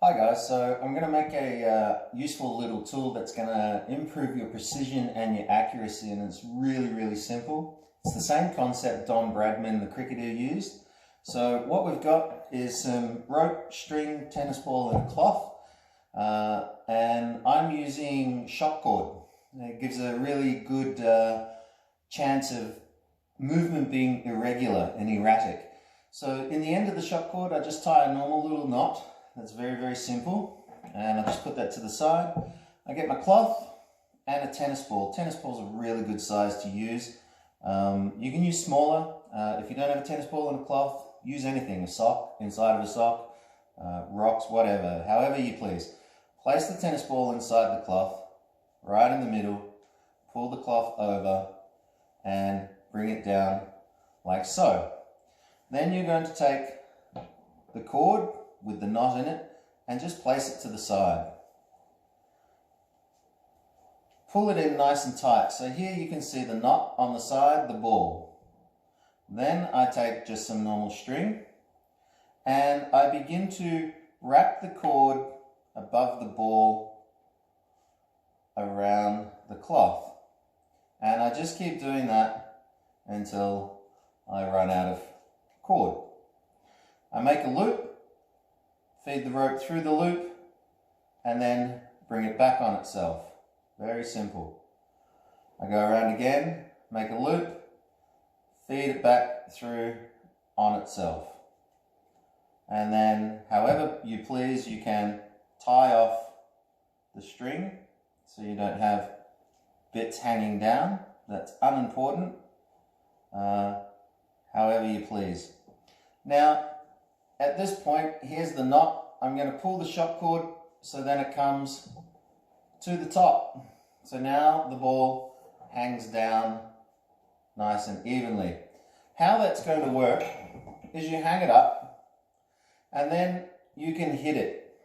Hi guys, so I'm going to make a useful little tool that's going to improve your precision and your accuracy, and it's really simple. It's the same concept Don Bradman, the cricketer, used. So what we've got is some rope, string, tennis ball and a cloth, and I'm using shock cord. It gives a really good chance of movement being irregular and erratic. So in the end of the shock cord I just tie a normal little knot. That's very simple, and I just put that to the side. I get my cloth and a tennis ball. Tennis ball's a really good size to use. You can use smaller. If you don't have a tennis ball and a cloth, use anything, a sock, inside of a sock, rocks, whatever, however you please. Place the tennis ball inside the cloth, right in the middle, pull the cloth over and bring it down like so. Then you're going to take the cord with the knot in it and just place it to the side. Pull it in nice and tight. So here you can see the knot on the side, the ball. Then I take just some normal string and I begin to wrap the cord above the ball around the cloth. And I just keep doing that until I run out of cord. I make a loop, feed the rope through the loop, and then bring it back on itself. Very simple. I go around again, make a loop, feed it back through on itself. And then, however you please, you can tie off the string so you don't have bits hanging down. That's unimportant. However you please. Now, at this point, here's the knot. I'm going to pull the shock cord so then it comes to the top. So now the ball hangs down nice and evenly. How that's going to work is you hang it up and then you can hit it.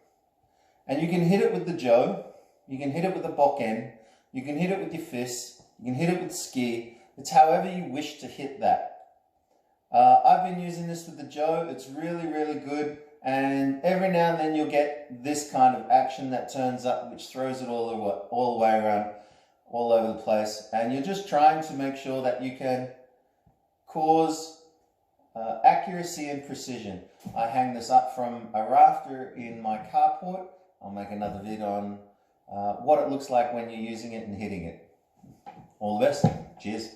And you can hit it with the Jo, you can hit it with a Bokken, you can hit it with your fists, you can hit it with ski. It's however you wish to hit that. I've been using this with the Jo. It's really good, and every now and then you'll get this kind of action that turns up, which throws it all the way around, all over the place, and you're just trying to make sure that you can cause accuracy and precision. I hang this up from a rafter in my carport. I'll make another video on what it looks like when you're using it and hitting it. All the best. Cheers.